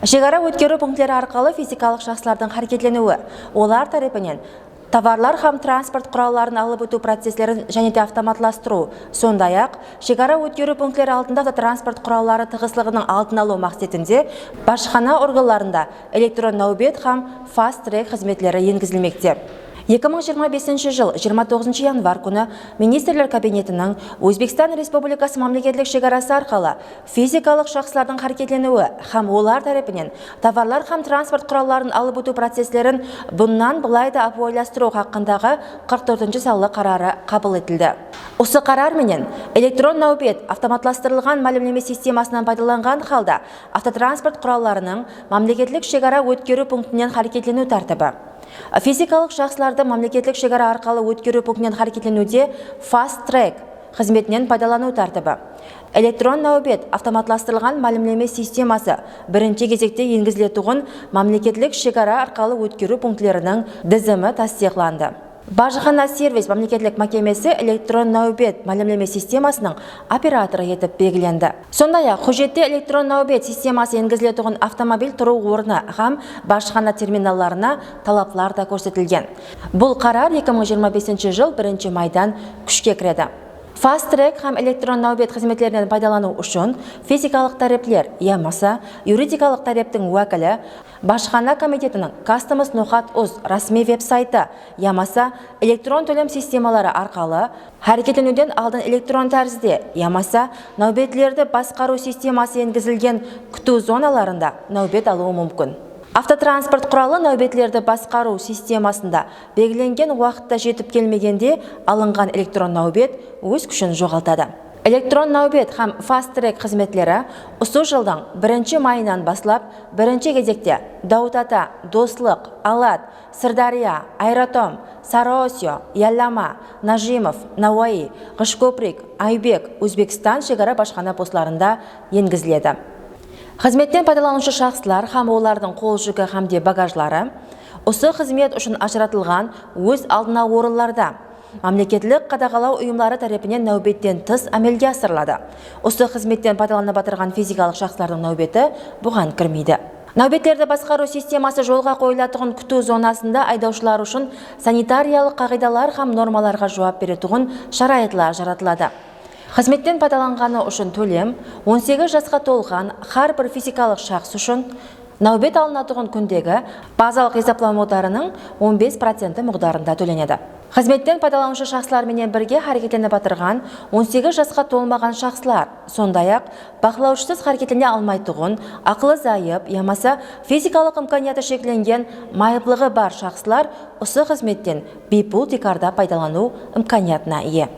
Шекара өткеру пункттері арқылы физикалық шақсылардың харекетленуі, олар тарапынан товарлар һәм транспорт құралларын алып өту процесслерін және де автоматластыру, сондай-ақ шекара өткеру пункттері алдында автотранспорт құраллары тығыздылығының алдын алу мақсатында башқарма органдарында электрон нәубет һәм фаст-трек қызметлері енгізілмекте. 2025 жыл 29 январ күні Министрлер кабинетінің Өзбекстан Республикасы мемлекеттік шекарасы арқылы физикалық шақсылардың харекетленуі һәм олар тарапынан товарлар һәм транспорт құралларын алып өту процесслерін бұннан былай да ойластыру хақындағы 44-ші салы қарары қабыл етілді. Осы қарар менен электрон нәубет автоматластырылған мәлімдеме системасынан пайдаланған халда автотранспорт құралларының мемлекеттік шекара өткеру пунктінен харекетлену тәртібі. Физикалық шақсыларды мемлекеттік шекара арқылы өткеру пунктінен харекетленуде фаст-трек қызметінен пайдалану тәртібі. Электрон нәубет автоматластырылған мәлімдеме системасы бірінші кезекте енгізілетұғын мемлекеттік шекара арқылы өткеру пунктлерінің тізімі тасдиқланды. Башқарма сервис мемлекеттік мекемесі электрон нәубет мәлімдеме системасының операторы етіп белгіленді. Сондай-ақ құжетте электрон нәубет системасы енгізілетұғын автомобиль тұру орны һәм башқарма терминалларына талаплар да көрсетілген. Бұл қарар 2025 жыл 1 майдан күшке кіреді. Фаст-трек һәм электрон нәубет қызметлерінен пайдалану үшін физикалық тареплер, ямаса юридикалық тарептің уәкілі Башқарма комитетінің Customs Nohat.uz расми веб-сайты, ямаса электрон төлем системалары арқылы харекетленуден алдын электрон тәрізде, ямаса нәубетлерді басқару системасы енгізілген күту зоналарында нәубет алуы мүмкін. Автотранспорт құралы нәубетлерді басқару системасында белгіленген уақытта жетіп келмегенде алынған электрон нәубет өз күшін жоғалтады. Электрон нәубет һәм фаст-трек қызметлері осы жылдың 1 майынан басылап, бірінші кезекте Дауыт Ата, Дослық, Алат, Сырдария, Айратом, Сарыосио, Яллама, Нажимов, Науаи, Қышкөприк, Айбек, Өзбекстан шекара башқарма постларында енгізіледі. Қызметтен пайдаланушы шақсылар һәм олардың қол жүгі һәмде багажлары осы қызмет үшін ажыратылған өз алдына орынларда мемлекеттік қадағалау ұйымдары тарапынан нәубеттен тыс әмелге асырылады. Осы қызметтен пайдаланып отырған физикалық шақсылардың нәубеті бұған кірмейді. Нәубеттерді басқару системасы жолға қойылатұғын күту зонасында айдаушылар үшін санитариялық қағидалар һәм нормаларға жауап беретұғын шарайытлар жаратылады. Қызметтен пайдаланғаны үшін төлем 18 жасқа толған һәр бір физикалық шақс үшін нәубет алынатұғын күндегі базалық есептамаларының 15% мықтарында төленеді. Қызметтен пайдаланушы шақсыларменен бірге харекетленіп отырған 18 жасқа толмаған шақсылар, сондай-ақ бақылаушысыз харекетлене алмайтұғын, ақылы зайып, ямаса физикалық имканияты шекленген майыплығы бар шақсылар осы қызметтен бейпул тикарда пайдалану имканиятына ие.